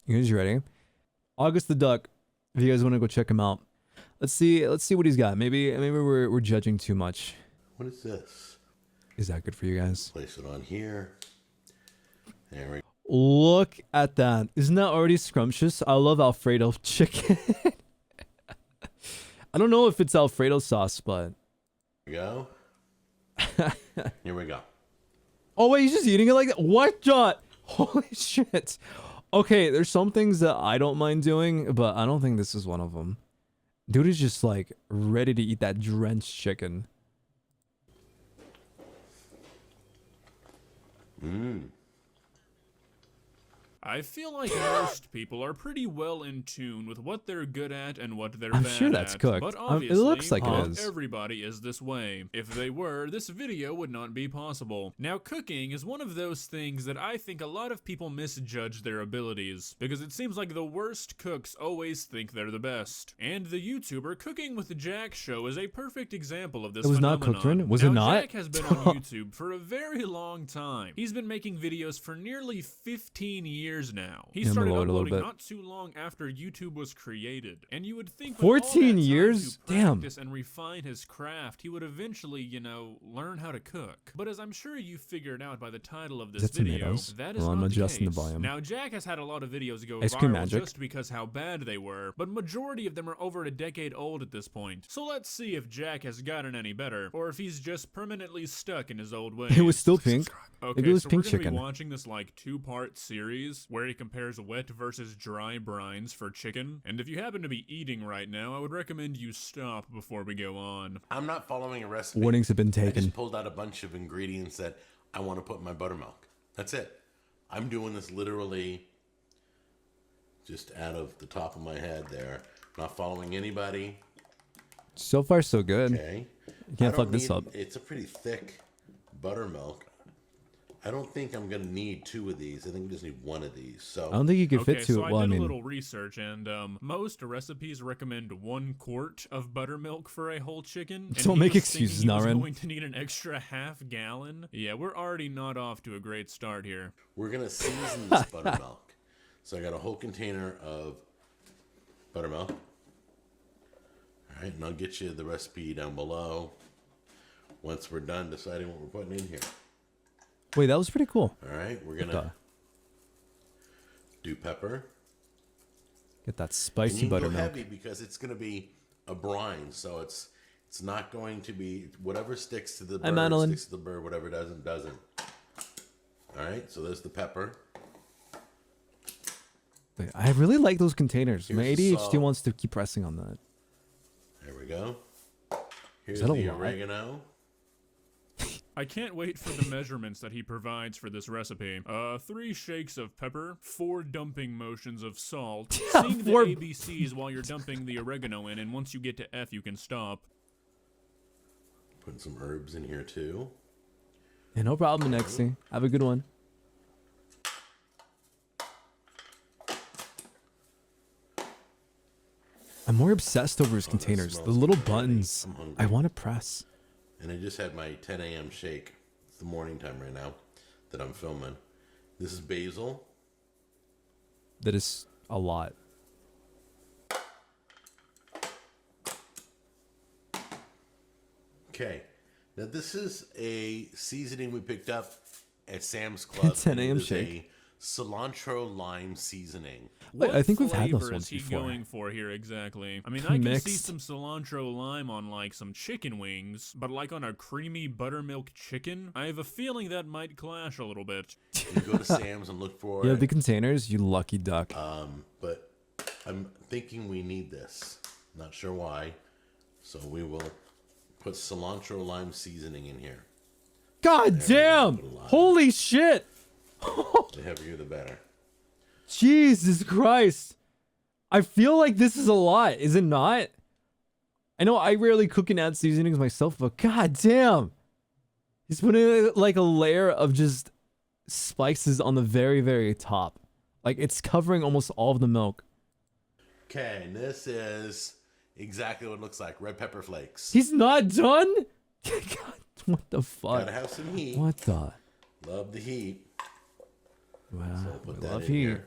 You guys ready? August the Duck. If you guys want to go check him out, let's see what he's got. Maybe we're judging too much. What is this? Is that good for you guys? Place it on here. There we go. Look at that. Isn't that already scrumptious? I love Alfredo chicken. I don't know if it's Alfredo sauce, but Here we go. oh wait, he's just eating it like that. What, John? Holy shit. Okay, there's some things that I don't mind doing, but I don't think this is one of them. Dude is just like ready to eat that drenched chicken. I feel like most people are pretty well in tune with what they're good at and what they're bad at. I'm sure that's cooked. But It obviously, looks like it not is. everybody is this way. If they were, this video would not be possible. Now, cooking is one of those things that I think a lot of people misjudge their abilities, because it seems like the worst cooks always think they're the best. And the YouTuber Cooking with Jack show is a perfect example of this It was not phenomenon. cooked, right? Was now, it not? Jack has been on YouTube for a very long time. He's been making videos for nearly 15 years now. He started uploading not too long after YouTube was created, and you would think with 14 years? To Damn. practice and refine his craft, he would eventually, you know, learn how to cook. But as I'm sure you figured out by the title of this video, tomatoes? that is Well, I'm not the adjusting the case. volume. Now, Jack has had a lot of videos go Ice cream viral magic. just because how bad they were, but majority of them are over a decade old at this point. So let's see if Jack has gotten any better, or if he's just permanently stuck in his old ways. It was still pink. Okay, Maybe it was so pink we're gonna chicken. be watching this like two-part series where he compares wet versus dry brines for chicken. And if you happen to be eating right now, I would recommend you stop before we go on. I'm not following a recipe. Warnings have been I taken. just pulled out a bunch of ingredients that I want to put in my buttermilk. That's it. I'm doing this literally just out of the top of my head there. Not following anybody. So far, so good. Okay. You can't I fuck don't this need- up. It's a pretty thick buttermilk. I don't think I'm going to need 2 of these. I think I just need 1 of these. So I don't think you could Okay, fit two. so Well, I I did mean, a little research, and most recipes recommend 1 quart of buttermilk for a whole chicken. And Don't he make was saying excuses, he was Naren. going to need an extra ½ gallon. Yeah, we're already not off to a great start here. we're going to season this buttermilk. So I got a whole container of buttermilk. All right, and I'll get you the recipe down below once we're done deciding what we're putting in here. wait, that was pretty cool. All right, we're going to do pepper. Get that And spicy you can go buttermilk. heavy because it's going to be a brine, so it's not going to be whatever sticks to the Hi, bird Madeline. sticks to the bird. Whatever doesn't. All right, so there's the pepper. Wait, I really like those containers. My Here's the ADHD salt. wants to keep pressing on that. There we go. Here's that a the lot? oregano. I can't wait for the measurements that he provides for this recipe. 3 shakes of pepper, 4 dumping motions of salt, seeing the 4 ABCs while you're dumping the oregano in, and once you get to F, you can stop. Putting some herbs in here too. Yeah, no problem, Nexie. Have a good one. I'm more obsessed over his containers. The smells little good already. buttons. I'm hungry. I want to press. And I just had my 10 a.m. shake. It's the morning time right now that I'm filming. This is basil. That is a lot. Okay. Now this is a seasoning we picked up at Sam's Club. 10 a.m. It is shake. a cilantro lime seasoning. Wait, I think we've had those flavor ones is he before. going for here exactly? I mean, I can see Mixed. some cilantro lime on like some chicken wings, but like on a creamy buttermilk chicken, I have a feeling that might clash a little bit. You go to Sam's and look for You it. have the containers, you lucky duck. But I'm thinking we need this. Not sure why. So we will put cilantro lime seasoning in here. God damn! put a lot. Holy shit! The heavier the better. Jesus Christ. I feel like this is a lot, is it not? I know I rarely cook and add seasonings myself, but god damn. He's putting like a layer of just spices on the very, very top. Like it's covering almost all of the milk. Okay, and this is exactly what it looks like. Red pepper flakes. He's not done? God, what the fuck? Gotta have some heat. What the? Love the heat. Wow, So I'll put we that love in heat. here.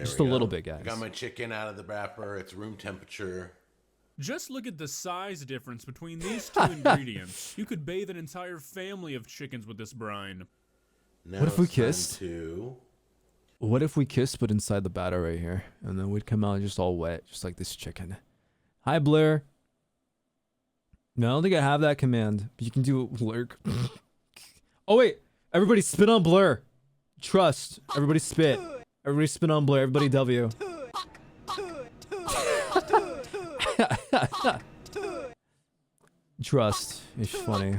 Just a we little go. bit, guys. I got my chicken out of the wrapper. It's room temperature. Just look at the size difference between these two ingredients. You could bathe an entire family of chickens with this brine. Now What if we it's time kissed? What if we kissed but inside the batter right here? And then we'd come out just all wet, just like this chicken. Hi, Blair. No, I don't think I have that command, but you can do lurk. Oh, wait. Everybody spit on Blur. Trust. Everybody spit. Everybody spit on Blur. Everybody W. Trust. It's funny.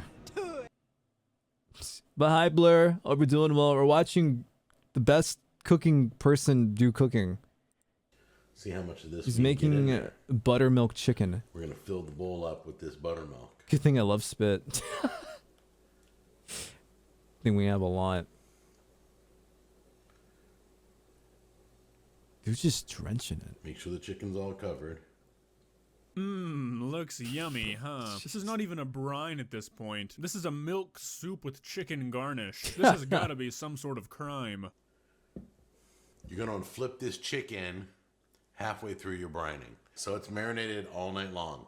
But hi, Blur. Hope you're doing well. We're watching the best cooking person do cooking. See how much of this He's we can get in making there. buttermilk chicken. We're gonna fill the bowl up with this buttermilk. Good thing I love spit. I think we have a lot. Dude's just drenching it. Make sure the chicken's all covered. Mmm, looks yummy, huh? This is not even a brine at this point. This is a milk soup with chicken garnish. This has gotta be some sort of crime. You're gonna flip this chicken halfway through your brining. So it's marinated all night long.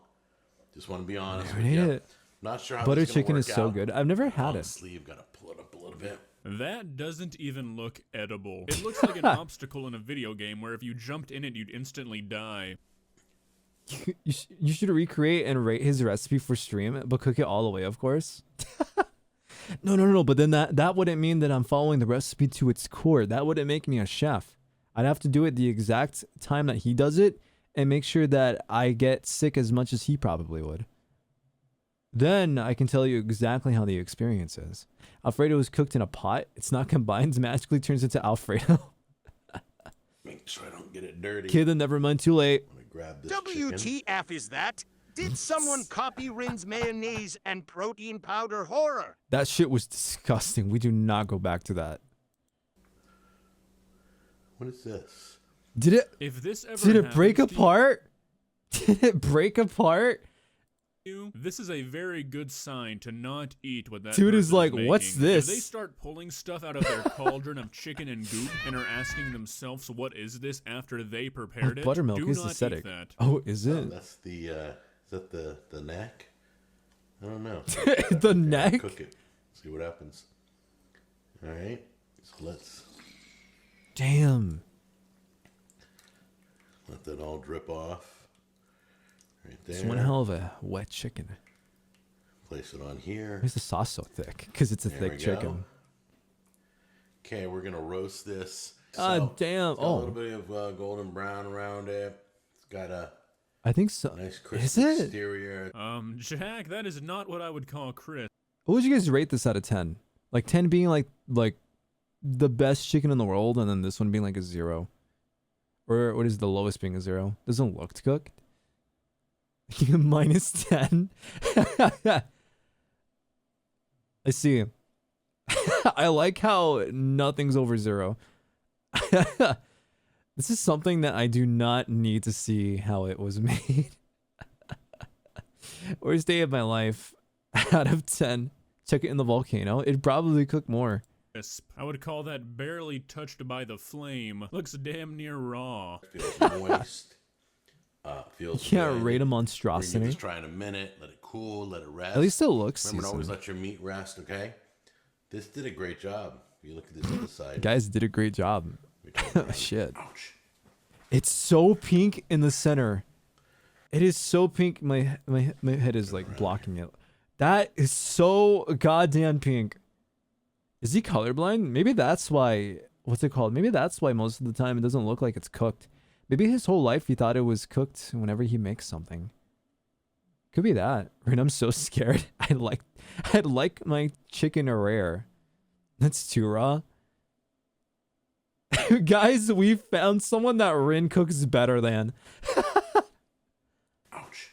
Just want to be honest with Marinate you. it. Not sure how Butter this is gonna chicken work is so out. good. I've never had On the it. sleeve, gotta pull it up a little bit. That doesn't even look edible. It looks like an obstacle in a video game where if you jumped in it, you'd instantly die. You should recreate and rate his recipe for stream, but cook it all the way, of course. No. But then that wouldn't mean that I'm following the recipe to its core. That wouldn't make me a chef. I'd have to do it the exact time that he does it and make sure that I get sick as much as he probably would. Then I can tell you exactly how the experience is. Alfredo is cooked in a pot. It's not combined. Magically turns into Alfredo. Make sure I don't get it dirty. Kid, then never mind. Too late. I'm gonna grab this chicken. WTF is that? Did someone copy Rin's mayonnaise and protein powder horror? That shit was disgusting. We do not go back to that. What is this? Did it? If this ever Did it break happens to apart? Did it break apart? you, this is a very good sign to not eat what that Dude is person like, making. "What's this?" If they start pulling stuff out of their cauldron of chicken and goop and are asking themselves, what is this after they prepared it, Buttermilk do is not acidic. eat that. Oh, is Oh, it? that's the is that the neck? I don't know. The neck? Cook it. See what happens. All right. So let's Damn. let that all drip off. Right there. It's one hell of a wet chicken. Place it on here. Why is the sauce so thick? Because it's a There thick we chicken. go. Okay, we're gonna roast this. Ah, damn. It's got a Oh. little bit of golden brown around it. It's got a I think so. nice Is crispy it? exterior. Jack, that is not what I would call crisp. What would you guys rate this out of 10? Like 10 being like the best chicken in the world, and then this one being like a 0. Or what is the lowest being a 0? Doesn't look cooked. Minus 10. I see. I like how nothing's over 0. This is something that I do not need to see how it was made. Worst day of my life out of 10. Check it in the volcano. It'd probably cook more. I would call that barely touched by the flame. Looks damn near raw. Feels moist. Feels You can't good. rate a We're gonna monstrosity. just try in a minute. Let it cool. Let it rest. At least it looks Remember to always seasoned. let your meat rest. Okay. This did a great job. If you look at this other side. Guys did a great job. Let me turn around. Shit. Ouch. It's so pink in the center. It is so pink. My head is like blocking it. That is so goddamn pink. Is he colorblind? Maybe that's why. What's it called? Maybe that's why most of the time it doesn't look like it's cooked. Maybe his whole life he thought it was cooked whenever he makes something. Could be that. And I'm so scared. I'd like my chicken rare. That's too raw. Guys, we found someone that Ryn cooks better than. Ouch.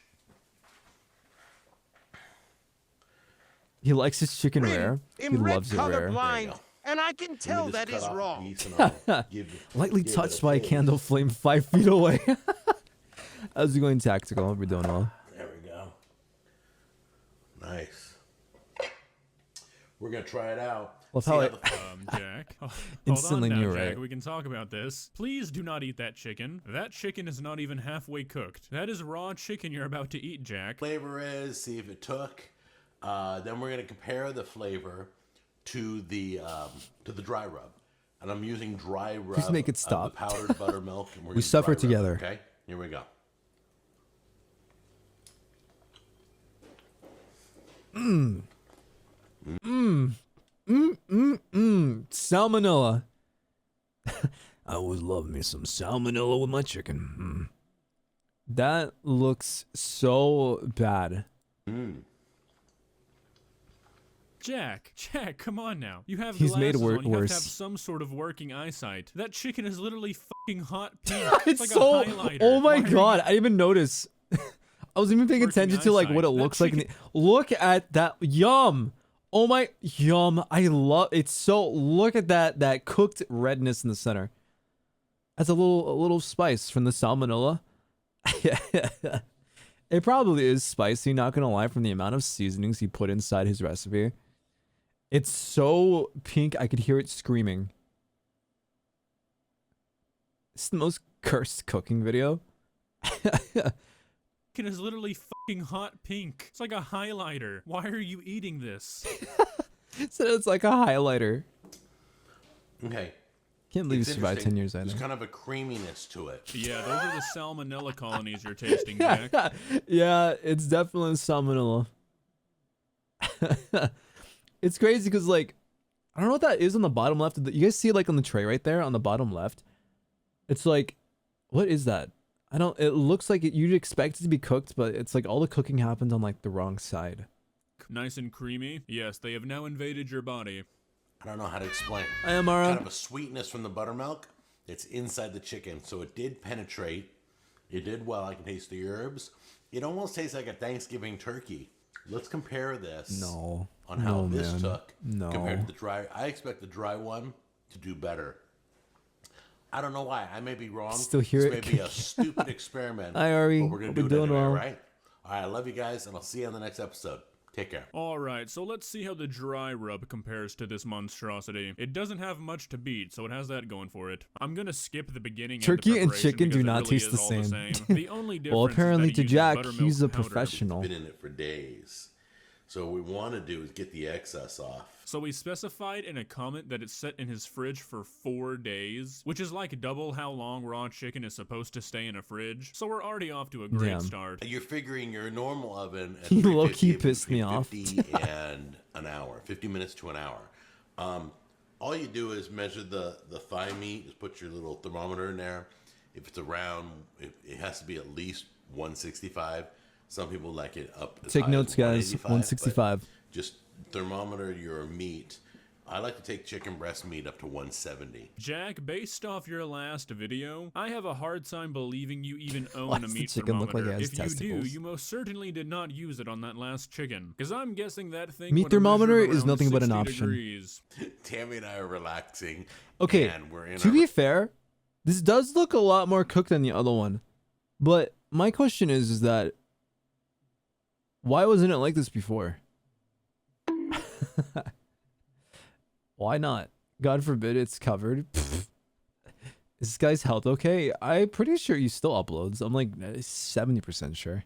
He likes his chicken rare. He I'm red loves it rare. colorblind, There you go. and I can tell Let me just that cut is off a wrong. piece and I'll Lightly give it touched a by a taste. candle flame 5 feet away. How's it going, tactical? Hope you're doing well. There we go. Nice. We're gonna try it out. Love See how how I Jack. Hold Instantly on now, knew, Jack. right? We can talk about this. Please do not eat that chicken. That chicken is not even halfway cooked. That is raw chicken you're about to eat, Jack. flavor is, see if it took. Then we're gonna compare the flavor to the dry rub, and I'm using dry rub. Please make it of stop. the powdered buttermilk. And we're We using suffer dry rub, together. Okay, here we go. Salmonella. I always love me some salmonella with my chicken. That looks so bad. Jack, come on now. You have He's glasses made on. You have worse. to have some sort of working eyesight. That chicken is literally fucking hot pink. It's like so. a highlighter. Oh my Why are you- god! I didn't even notice. I was even paying Working attention to like what it eyesight. That looks like. chicken- Look at that. Yum. Oh my yum. I love it's so. Look at that cooked redness in the center. That's a little spice from the salmonella. It probably is spicy, not gonna lie, from the amount of seasonings he put inside his recipe. It's so pink, I could hear it screaming. It's the most cursed cooking video. Chicken is literally fucking hot pink. It's like a highlighter. Why are you eating this? So it's like a highlighter. Okay. Can't believe you It's survived interesting. 10 years There's either. kind of a creaminess to it. Yeah, those are the salmonella colonies you're tasting, Jack. Yeah, it's definitely salmonella. It's crazy because, like, I don't know what that is on the bottom left. You guys see it, like, on the tray right there on the bottom left? It's like, what is that? I don't, it looks like you'd expect it to be cooked, but it's like all the cooking happens on, like, the wrong side. Nice and creamy. Yes, they have now invaded your body. I don't know how to explain. Hi, Amara. Kind of a sweetness from the buttermilk. It's inside the chicken, so it did penetrate. It did well. I can taste the herbs. It almost tastes like a Thanksgiving turkey. Let's compare this. No. On how No, this man. took No. compared to the dry. I expect the dry one to do better. I don't know why. I may be wrong. Still hear this it. may be a stupid experiment. Hi, Ari. But we're gonna Hope do you're it doing anyway, well. right? All right. I love you guys, and I'll see you on the next episode. Take care. Alright, so let's see how the dry rub compares to this monstrosity. It doesn't have much to beat, so it has that going for it. I'm gonna skip the beginning Turkey and and the preparation chicken do because it not really taste is the all same. The only difference Well, is apparently that it to uses Jack, buttermilk he's a powder. professional. Been in it for days. So what we want to do is get the excess off. So he specified in a comment that it's set in his fridge for 4 days, which is like double how long raw chicken is supposed to stay in a fridge. So we're already off to a great Damn. start. You're figuring your normal oven at He 350 low-key is pissed me between off. 50 and an hour, 50 minutes to an hour. All you do is measure the thigh meat. Just put your little thermometer in there. If it's around, it has to be at least 165. Some people like it up. As Take high notes, as guys. 185, 165. but just thermometer your meat. I like to take chicken breast meat up to 170. Jack, based off your last video, I have a hard time believing you even Why own a does the meat chicken look like thermometer. it has If you testicles? do, you most certainly did not use it on that last chicken. Because I'm guessing that thing Meat would have thermometer measured is around nothing but an 60 option. degrees. Tammy and I are relaxing. Okay, and we're in to our be fair, this does look a lot more cooked than the other one. But my question is that why wasn't it like this before? Why not? God forbid it's covered. Pfft. Is this guy's health okay? I'm pretty sure he still uploads. I'm like 70% sure.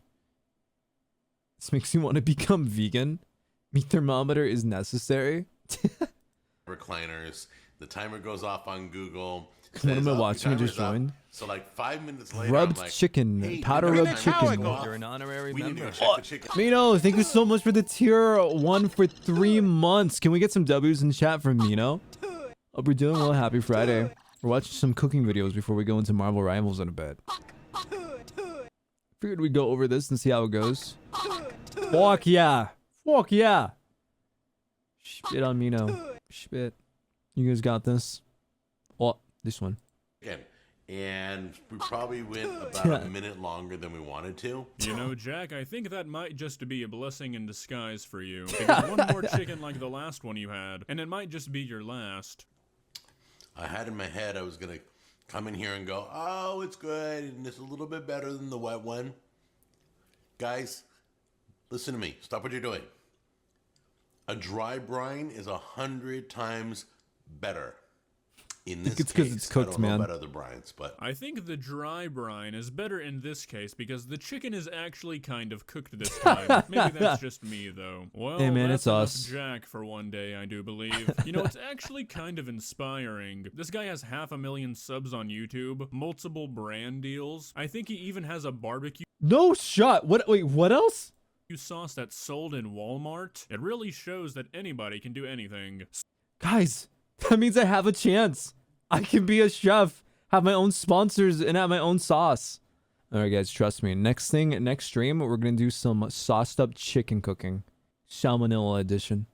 This makes me want to become vegan. Meat thermometer is necessary. recliners. The timer goes off on Google. What am I Says, watching? I your just timer's up. joined. So like 5 minutes later, Rubbed I'm like, chicken. hey, Powder you know rubbed that timer's chicken. off. You're an honorary We need to member. go check the chicken. Mino, thank you so much for the tier 1 for 3 months. Can we get some W's in chat from Mino? Hope you're doing well. Happy Friday. We're watching some cooking videos before we go into Marvel Rivals in a bit. Figured we'd go over this and see how it goes. Fuck yeah. Fuck yeah. Spit on Mino. Spit. You guys got this. Oh, this one. Chicken. And we probably went about a minute longer than we wanted to. You know, Jack, I think that might just be a blessing in disguise for you. Because one more chicken like the last one you had, and it might just be your last. I had in my head I was going to come in here and go, oh, it's good, and it's a little bit better than the wet one. Guys, listen to me. Stop what you're doing. A dry brine is 100 times better. In this it's 'cause case, it's cooked, I don't know man. about other brines, but I think the dry brine is better in this case because the chicken is actually kind of cooked this time. Maybe that's just me, though. Well, Hey, man, that's it's enough us. Jack for one day, I do believe. You know, it's actually kind of inspiring. This guy has 500,000 subs on YouTube, multiple brand deals. I think he even has a barbecue No shot. What? Wait, what else? sauce that's sold in Walmart. It really shows that anybody can do anything. Guys, that means I have a chance. I can be a chef, have my own sponsors, and have my own sauce. All right, guys, trust me. Next stream, we're going to do some sauced up chicken cooking. Salmonella edition.